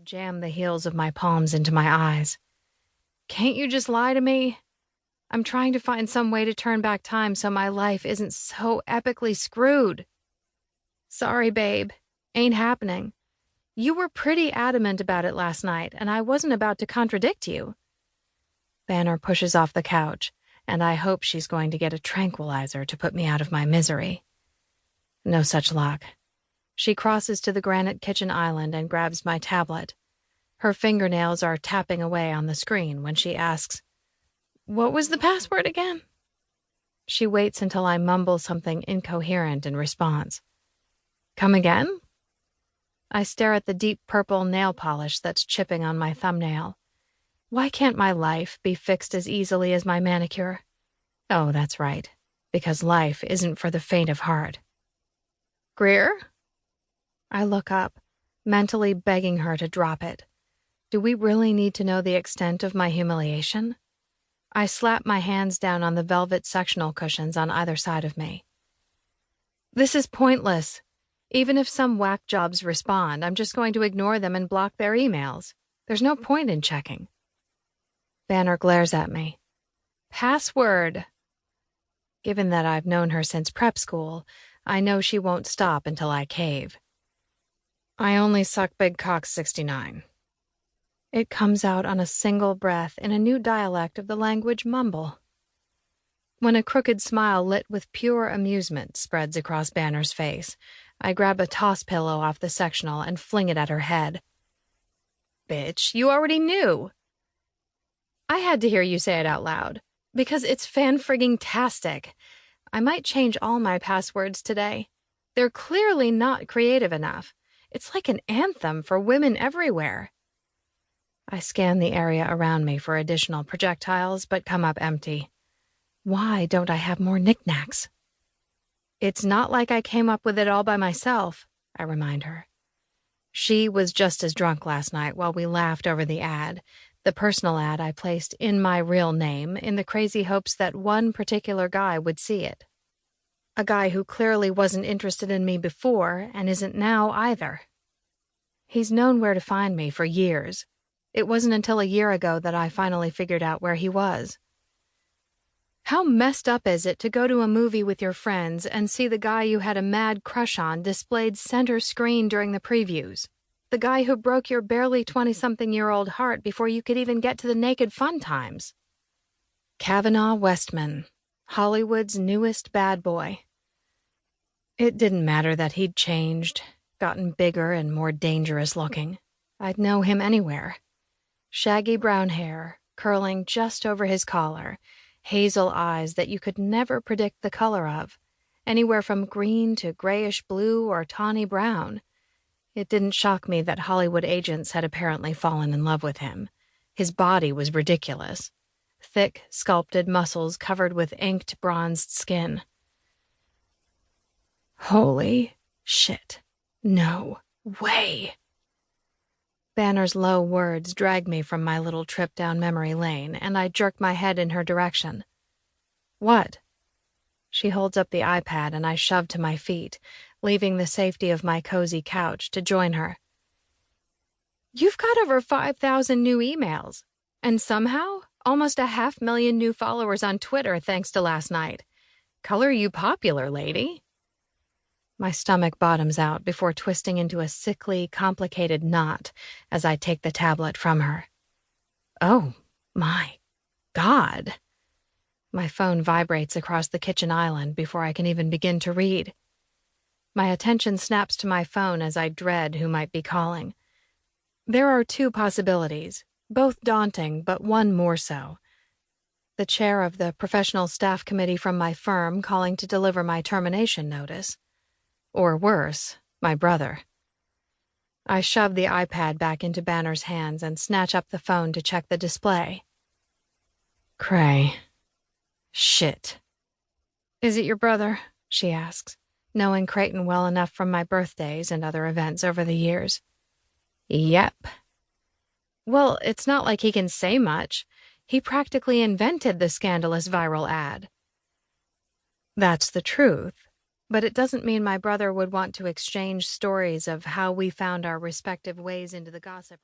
jam the heels of my palms into my eyes. Can't you just lie to me? I'm trying to find some way to turn back time so my life isn't so epically screwed. Sorry, babe. Ain't happening. You were pretty adamant about it last night, and I wasn't about to contradict you. Banner pushes off the couch, and I hope she's going to get a tranquilizer to put me out of my misery. No such luck. She crosses to the granite kitchen island and grabs my tablet. Her fingernails are tapping away on the screen when she asks, "What was the password again?" She waits until I mumble something incoherent in response. Come again? I stare at the deep purple nail polish that's chipping on my thumbnail. Why can't my life be fixed as easily as my manicure? Oh, that's right, because life isn't for the faint of heart. Greer? I look up, mentally begging her to drop it. Do we really need to know the extent of my humiliation? I slap my hands down on the velvet sectional cushions on either side of me. This is pointless. Even if some whack jobs respond, I'm just going to ignore them and block their emails. There's no point in checking. Banner glares at me. Password. Given that I've known her since prep school, I know she won't stop until I cave. I only suck big cocks 69. It comes out on a single breath in a new dialect of the language mumble. When a crooked smile lit with pure amusement spreads across Banner's face, I grab a toss pillow off the sectional and fling it at her head. Bitch, you already knew. I had to hear you say it out loud, because it's fan-frigging-tastic. I might change all my passwords today. They're clearly not creative enough. It's like an anthem for women everywhere. I scan the area around me for additional projectiles, but come up empty. Why don't I have more knickknacks? It's not like I came up with it all by myself, I remind her. She was just as drunk last night while we laughed over the ad, the personal ad I placed in my real name in the crazy hopes that one particular guy would see it. A guy who clearly wasn't interested in me before and isn't now either. He's known where to find me for years. It wasn't until a year ago that I finally figured out where he was. How messed up is it to go to a movie with your friends and see the guy you had a mad crush on displayed center screen during the previews? The guy who broke your barely 20-something-year-old heart before you could even get to the naked fun times. Cavanaugh Westman, Hollywood's newest bad boy. It didn't matter that he'd changed, gotten bigger and more dangerous looking. I'd know him anywhere. Shaggy brown hair, curling just over his collar, hazel eyes that you could never predict the color of, anywhere from green to grayish blue or tawny brown. It didn't shock me that Hollywood agents had apparently fallen in love with him. His body was ridiculous. Thick, sculpted muscles covered with inked bronzed skin. Holy shit. No way. Banner's low words dragged me from my little trip down memory lane, and I jerked my head in her direction. What? She holds up the iPad, and I shove to my feet, leaving the safety of my cozy couch to join her. You've got over 5,000 new emails, and somehow almost 500,000 new followers on Twitter thanks to last night. Color you popular, lady. My stomach bottoms out before twisting into a sickly, complicated knot as I take the tablet from her. Oh, my God. My phone vibrates across the kitchen island before I can even begin to read. My attention snaps to my phone as I dread who might be calling. There are two possibilities, both daunting, but one more so. The chair of the professional staff committee from my firm calling to deliver my termination notice. Or worse, my brother. I shove the iPad back into Banner's hands and snatch up the phone to check the display. Cray. Shit. Is it your brother? She asks, knowing Creighton well enough from my birthdays and other events over the years. Yep. Well, it's not like he can say much. He practically invented the scandalous viral ad. That's the truth. But it doesn't mean my brother would want to exchange stories of how we found our respective ways into the gossip.